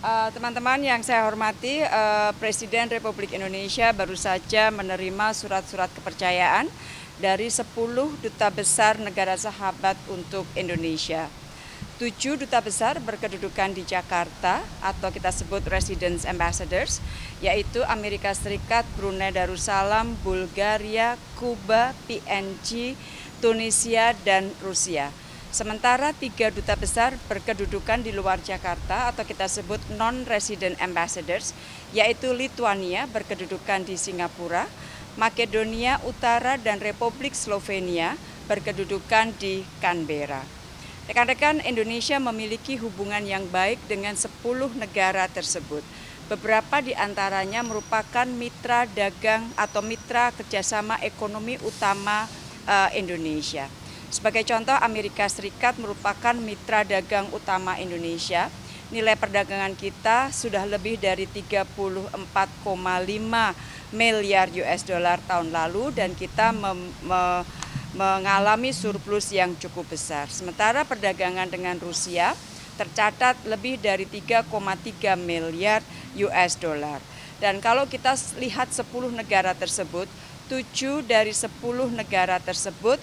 Teman-teman yang saya hormati, Presiden Republik Indonesia baru saja menerima surat-surat kepercayaan dari 10 duta besar negara sahabat untuk Indonesia. 7 duta besar berkedudukan di Jakarta atau kita sebut Residence Ambassadors, yaitu Amerika Serikat, Brunei Darussalam, Bulgaria, Kuba, PNG, Tunisia, dan Rusia. Sementara 3 duta besar berkedudukan di luar Jakarta atau kita sebut non-resident ambassadors, yaitu Lituania berkedudukan di Singapura, Makedonia Utara dan Republik Slovenia berkedudukan di Canberra. Rekan-rekan, Indonesia memiliki hubungan yang baik dengan 10 negara tersebut. Beberapa di antaranya merupakan mitra dagang atau mitra kerjasama ekonomi utama Indonesia. Sebagai contoh, Amerika Serikat merupakan mitra dagang utama Indonesia. Nilai perdagangan kita sudah lebih dari 34,5 miliar US dollar tahun lalu dan kita mengalami surplus yang cukup besar. Sementara perdagangan dengan Rusia tercatat lebih dari 3,3 miliar US dollar. Dan kalau kita lihat 10 negara tersebut, 7 dari 10 negara tersebut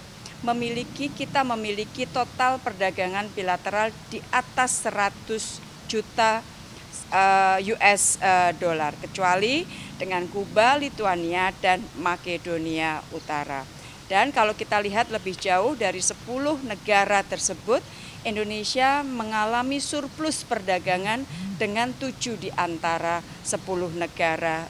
kita memiliki total perdagangan bilateral di atas 100 juta US dollar, kecuali dengan Kuba, Lituania, dan Makedonia Utara. Dan kalau kita lihat lebih jauh dari 10 negara tersebut, Indonesia mengalami surplus perdagangan dengan 7 di antara 10 negara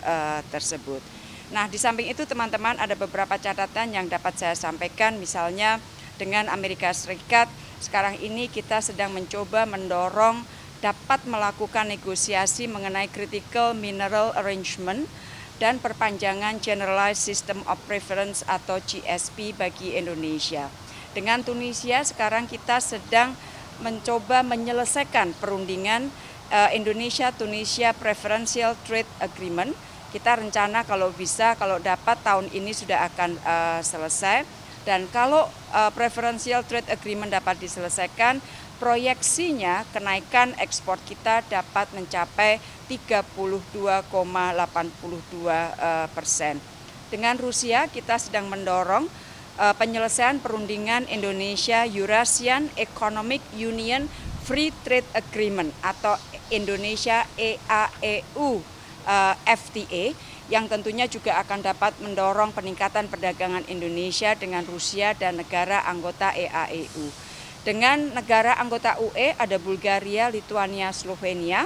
tersebut. Nah, di samping itu teman-teman ada beberapa catatan yang dapat saya sampaikan, misalnya dengan Amerika Serikat, sekarang ini kita sedang mencoba mendorong dapat melakukan negosiasi mengenai Critical Mineral Arrangement dan perpanjangan Generalized System of Preference atau GSP bagi Indonesia. Dengan Tunisia sekarang kita sedang mencoba menyelesaikan perundingan Indonesia-Tunisia Preferential Trade Agreement. Kita rencana kalau bisa, kalau dapat tahun ini sudah akan selesai. Dan kalau Preferential Trade Agreement dapat diselesaikan, proyeksinya kenaikan ekspor kita dapat mencapai 32,82%. Dengan Rusia kita sedang mendorong penyelesaian perundingan Indonesia Eurasian Economic Union Free Trade Agreement atau Indonesia EAEU FTA yang tentunya juga akan dapat mendorong peningkatan perdagangan Indonesia dengan Rusia dan negara anggota EAEU. Dengan negara anggota UE ada Bulgaria, Lituania, Slovenia.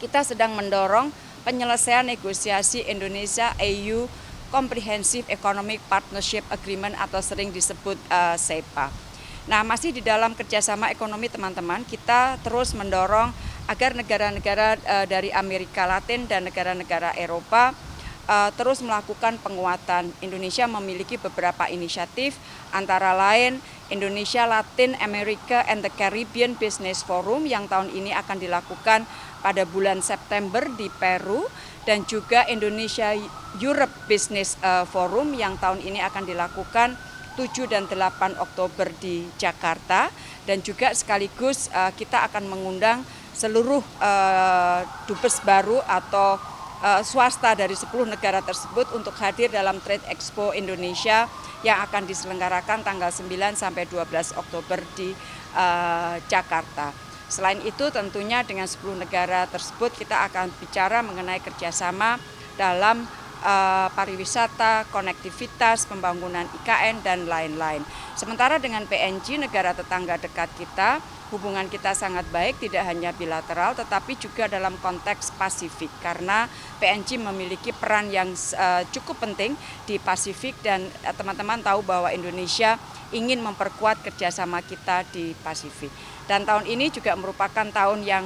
Kita sedang mendorong penyelesaian negosiasi Indonesia-EU Comprehensive Economic Partnership Agreement atau sering disebut CEPA. Nah, masih di dalam kerjasama ekonomi teman-teman, kita terus mendorong agar negara-negara dari Amerika Latin dan negara-negara Eropa terus melakukan penguatan. Indonesia memiliki beberapa inisiatif, antara lain Indonesia Latin America and the Caribbean Business Forum yang tahun ini akan dilakukan pada bulan September di Peru, dan juga Indonesia Europe Business Forum yang tahun ini akan dilakukan 7 dan 8 Oktober di Jakarta, dan juga sekaligus kita akan mengundang seluruh dubes baru atau swasta dari 10 negara tersebut untuk hadir dalam Trade Expo Indonesia yang akan diselenggarakan tanggal 9 sampai 12 Oktober di Jakarta. Selain itu tentunya dengan 10 negara tersebut kita akan bicara mengenai kerjasama dalam pariwisata, konektivitas, pembangunan IKN, dan lain-lain. Sementara dengan PNG, negara tetangga dekat kita, hubungan kita sangat baik, tidak hanya bilateral tetapi juga dalam konteks Pasifik, karena PNG memiliki peran yang cukup penting di Pasifik, dan teman-teman tahu bahwa Indonesia ingin memperkuat kerjasama kita di Pasifik. Dan tahun ini juga merupakan tahun yang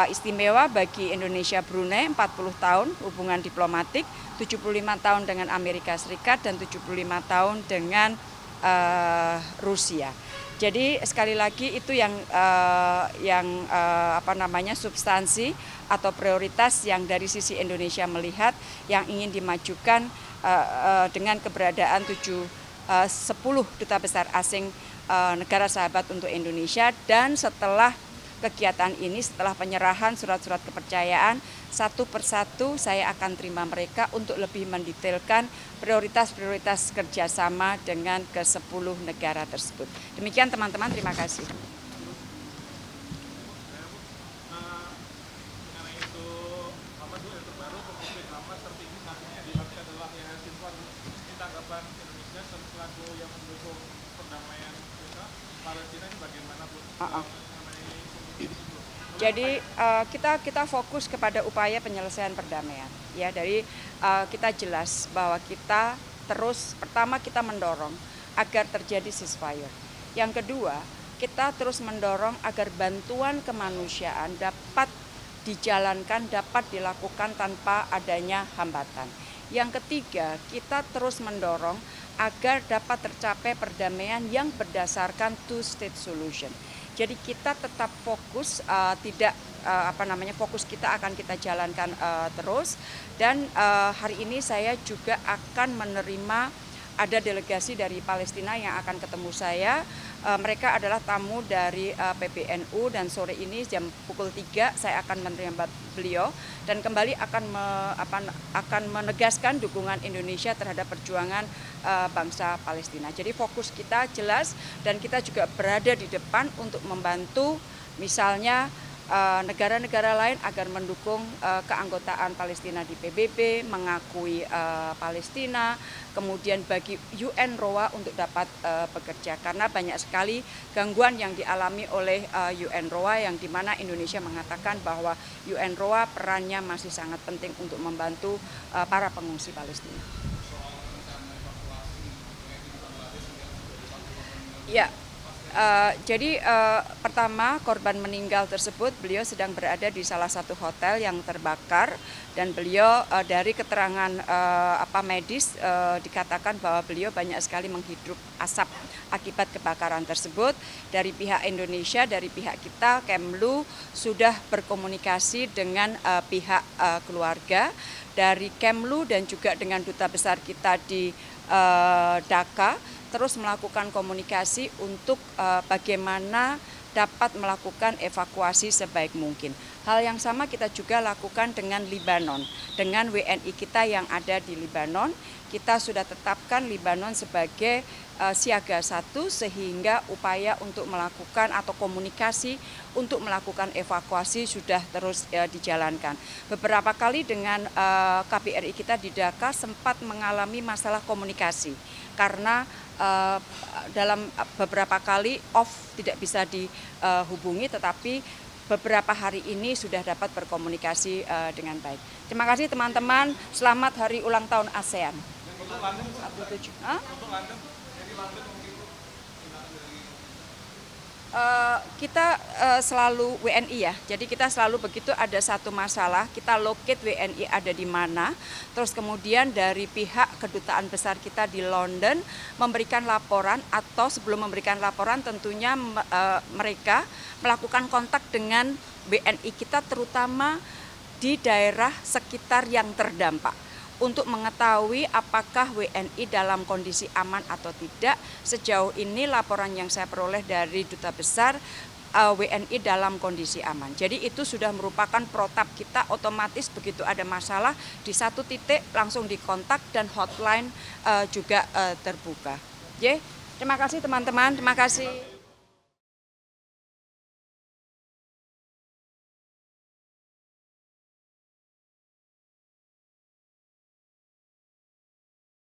istimewa bagi Indonesia Brunei, 40 tahun hubungan diplomatik, 75 tahun dengan Amerika Serikat dan 75 tahun dengan Rusia. Jadi sekali lagi itu yang substansi atau prioritas yang dari sisi Indonesia melihat yang ingin dimajukan dengan keberadaan 10 duta besar asing negara sahabat untuk Indonesia, dan setelah kegiatan ini setelah penyerahan surat-surat kepercayaan, satu persatu saya akan terima mereka untuk lebih mendetailkan prioritas-prioritas kerjasama dengan ke-10 negara tersebut. Demikian teman-teman, terima kasih. Indonesia selaku yang mendukung perdamaian Palestina ini bagaimana Bu? Jadi kita fokus kepada upaya penyelesaian perdamaian. Ya, dari kita jelas bahwa kita terus pertama kita mendorong agar terjadi ceasefire. Yang kedua, kita terus mendorong agar bantuan kemanusiaan dapat dijalankan, dapat dilakukan tanpa adanya hambatan. Yang ketiga, kita terus mendorong agar dapat tercapai perdamaian yang berdasarkan two-state solution. Jadi kita tetap fokus, fokus kita akan kita jalankan terus. Dan hari ini saya juga akan menerima ada delegasi dari Palestina yang akan ketemu saya. Mereka adalah tamu dari PBNU dan sore ini jam pukul 3 saya akan menerima beliau dan kembali akan menegaskan dukungan Indonesia terhadap perjuangan bangsa Palestina. Jadi fokus kita jelas dan kita juga berada di depan untuk membantu misalnya negara-negara lain agar mendukung keanggotaan Palestina di PBB, mengakui Palestina, kemudian bagi UNRWA untuk dapat bekerja karena banyak sekali gangguan yang dialami oleh UNRWA yang dimana Indonesia mengatakan bahwa UNRWA perannya masih sangat penting untuk membantu para pengungsi Palestina. Ya. Jadi pertama korban meninggal tersebut beliau sedang berada di salah satu hotel yang terbakar dan beliau dari keterangan medis dikatakan bahwa beliau banyak sekali menghirup asap akibat kebakaran tersebut. Dari pihak Indonesia, dari pihak kita Kemlu sudah berkomunikasi dengan pihak keluarga dari Kemlu dan juga dengan duta besar kita di Dhaka terus melakukan komunikasi untuk bagaimana dapat melakukan evakuasi sebaik mungkin. Hal yang sama kita juga lakukan dengan Libanon, dengan WNI kita yang ada di Libanon. Kita sudah tetapkan Libanon sebagai siaga 1 sehingga upaya untuk melakukan atau komunikasi untuk melakukan evakuasi sudah terus dijalankan. Beberapa kali dengan KBRI kita di Dhaka sempat mengalami masalah komunikasi karena dalam beberapa kali tidak bisa dihubungi, tetapi beberapa hari ini sudah dapat berkomunikasi dengan baik. Terima kasih teman-teman, selamat hari ulang tahun ASEAN. Untuk London, 47. Untuk London, jadi London mungkin kita selalu WNI ya, jadi kita selalu begitu ada satu masalah, kita locate WNI ada di mana, terus kemudian dari pihak kedutaan besar kita di London memberikan laporan atau sebelum memberikan laporan tentunya mereka melakukan kontak dengan WNI kita terutama di daerah sekitar yang terdampak. Untuk mengetahui apakah WNI dalam kondisi aman atau tidak. Sejauh ini laporan yang saya peroleh dari duta besar WNI dalam kondisi aman. Jadi itu sudah merupakan protap kita, otomatis begitu ada masalah di satu titik langsung dikontak dan hotline juga terbuka. Terima kasih teman-teman, terima kasih.